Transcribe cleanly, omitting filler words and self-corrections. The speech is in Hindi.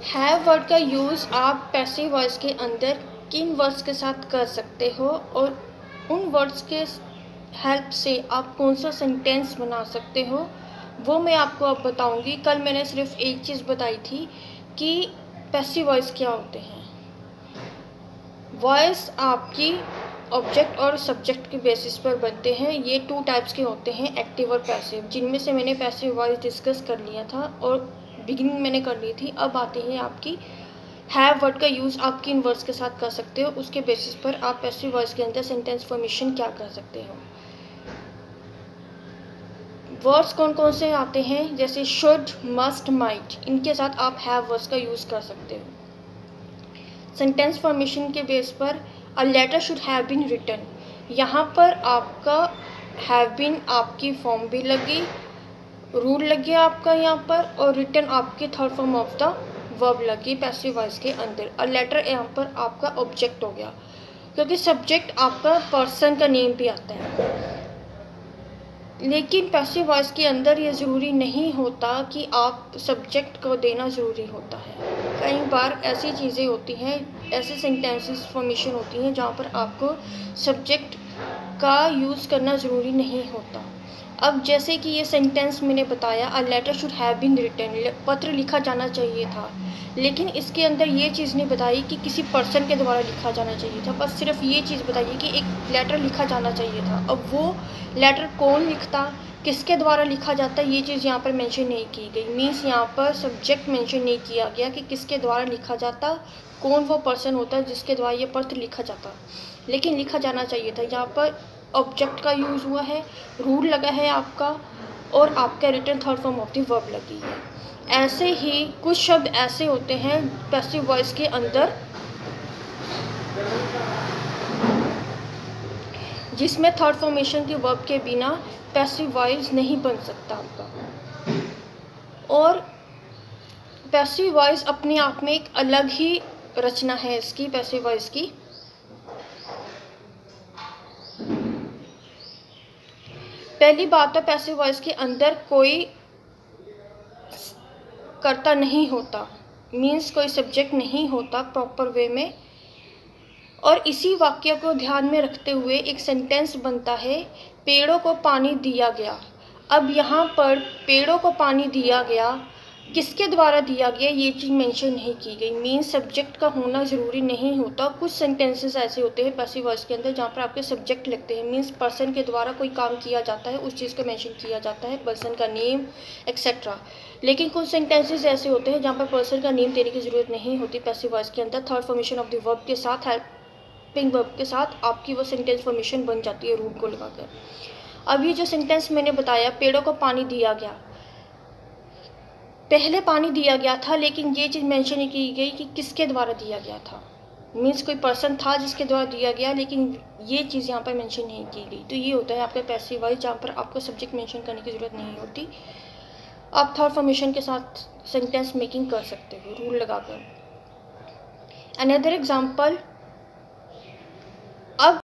हैव वर्ड का यूज़ आप पैसिव वॉइस के अंदर किन वर्ड्स के साथ कर सकते हो और उन वर्ड्स के हेल्प से आप कौन सा सेंटेंस बना सकते हो वो मैं आपको अब बताऊंगी। कल मैंने सिर्फ एक चीज़ बताई थी कि पैसिव वॉइस क्या होते हैं। वॉइस आपकी ऑब्जेक्ट और सब्जेक्ट के बेसिस पर बनते हैं। ये 2 टाइप्स के होते हैं, एक्टिव और पैसिव, जिनमें से मैंने पैसिव वॉइस डिस्कस कर लिया था और बिगिनिंग मैंने कर ली थी। अब आती है आपकी हैव वर्ड का यूज़ आप किन वर्ड्स के साथ कर सकते हो, उसके बेसिस पर आप पैसिव वॉइस के अंदर सेंटेंस फॉर्मेशन क्या कर सकते हो। वर्ड्स कौन कौन से आते हैं, जैसे शुड, मस्ट, माइट, इनके साथ आप हैव वर्ड्स का यूज़ कर सकते हो। सेंटेंस फॉर्मेशन के बेस पर a letter should have been written, यहाँ पर आपका हैव बीन आपकी फॉर्म भी लगी, रूल लग गया आपका यहाँ पर, और रिटन आपकी third form of the verb लगी पैसिव वॉइस के अंदर। अ लेटर यहाँ पर आपका ऑब्जेक्ट हो गया, क्योंकि सब्जेक्ट आपका पर्सन का नेम भी आता है। लेकिन पैसिव वॉइस के अंदर ये ज़रूरी नहीं होता कि आप सब्जेक्ट को देना ज़रूरी होता है। कई बार ऐसी चीज़ें होती हैं, ऐसे सेंटेंसेस फॉर्मेशन होती हैं जहाँ पर आपको सब्जेक्ट का यूज़ करना ज़रूरी नहीं होता। अब जैसे कि ये सेंटेंस मैंने बताया, a letter should have been written, पत्र लिखा जाना चाहिए था, लेकिन इसके अंदर ये चीज़ नहीं बताई कि किसी पर्सन के द्वारा लिखा जाना चाहिए था, बस सिर्फ ये चीज़ बताइए कि एक लेटर लिखा जाना चाहिए था। अब वो लेटर कौन लिखता, किसके द्वारा लिखा जाता, ये चीज़ यहाँ पर मेंशन नहीं की गई। मीन्स यहाँ पर सब्जेक्ट मेंशन नहीं किया गया कि किसके द्वारा लिखा जाता, कौन वो पर्सन होता है जिसके द्वारा ये पत्र लिखा जाता, लेकिन लिखा जाना चाहिए था। यहाँ पर ऑब्जेक्ट का यूज़ हुआ है, रूल लगा है आपका, और आपका written third form of the verb लगी है। ऐसे ही कुछ शब्द ऐसे होते हैं पैसिव वॉइस के अंदर जिसमें थर्ड फॉर्मेशन के वर्ब के बिना पैसिव वॉइस नहीं बन सकता आपका। और पैसिव वॉइस अपने आप में एक अलग ही रचना है इसकी, पैसिव वॉइस की। पहली बात तो पैसिव वॉइस के अंदर कोई कर्ता नहीं होता, मीन्स कोई सब्जेक्ट नहीं होता प्रॉपर वे में। और इसी वाक्य को ध्यान में रखते हुए एक सेंटेंस बनता है, पेड़ों को पानी दिया गया। अब यहाँ पर पेड़ों को पानी दिया गया, किसके द्वारा दिया गया ये चीज़ मेंशन नहीं की गई। मीन्स सब्जेक्ट का होना ज़रूरी नहीं होता। कुछ सेंटेंसेस ऐसे होते हैं पैसिव वॉइस के अंदर जहाँ पर आपके सब्जेक्ट लगते हैं, मीन्स पर्सन के द्वारा कोई काम किया जाता है, उस चीज़ को मेंशन किया जाता है, पर्सन का नेम एक्सेट्रा। लेकिन कुछ सेंटेंसेस ऐसे होते हैं जहाँ पर पर्सन का नेम देने की ज़रूरत नहीं होती पैसिव वॉइस के अंदर। Third formation of the verb के साथ, हेल्पिंग वर्ब के साथ आपकी वो सेंटेंस फॉर्मेशन बन जाती है रूल को लगाकर। अब ये जो सेंटेंस मैंने बताया, पेड़ों को पानी दिया गया, पहले पानी दिया गया था, लेकिन ये चीज़ मेंशन नहीं की गई कि किसके द्वारा दिया गया था। मीन्स कोई पर्सन था जिसके द्वारा दिया गया, लेकिन ये चीज़ यहाँ पर मेंशन नहीं की गई। तो ये होता है आपका पैसिव वॉइस, जहाँ पर आपको सब्जेक्ट मेंशन करने की ज़रूरत नहीं होती। आप थर्ड फॉर्मेशन के साथ सेंटेंस मेकिंग कर सकते हो रूल लगाकर। अनदर एग्जाम्पल, अब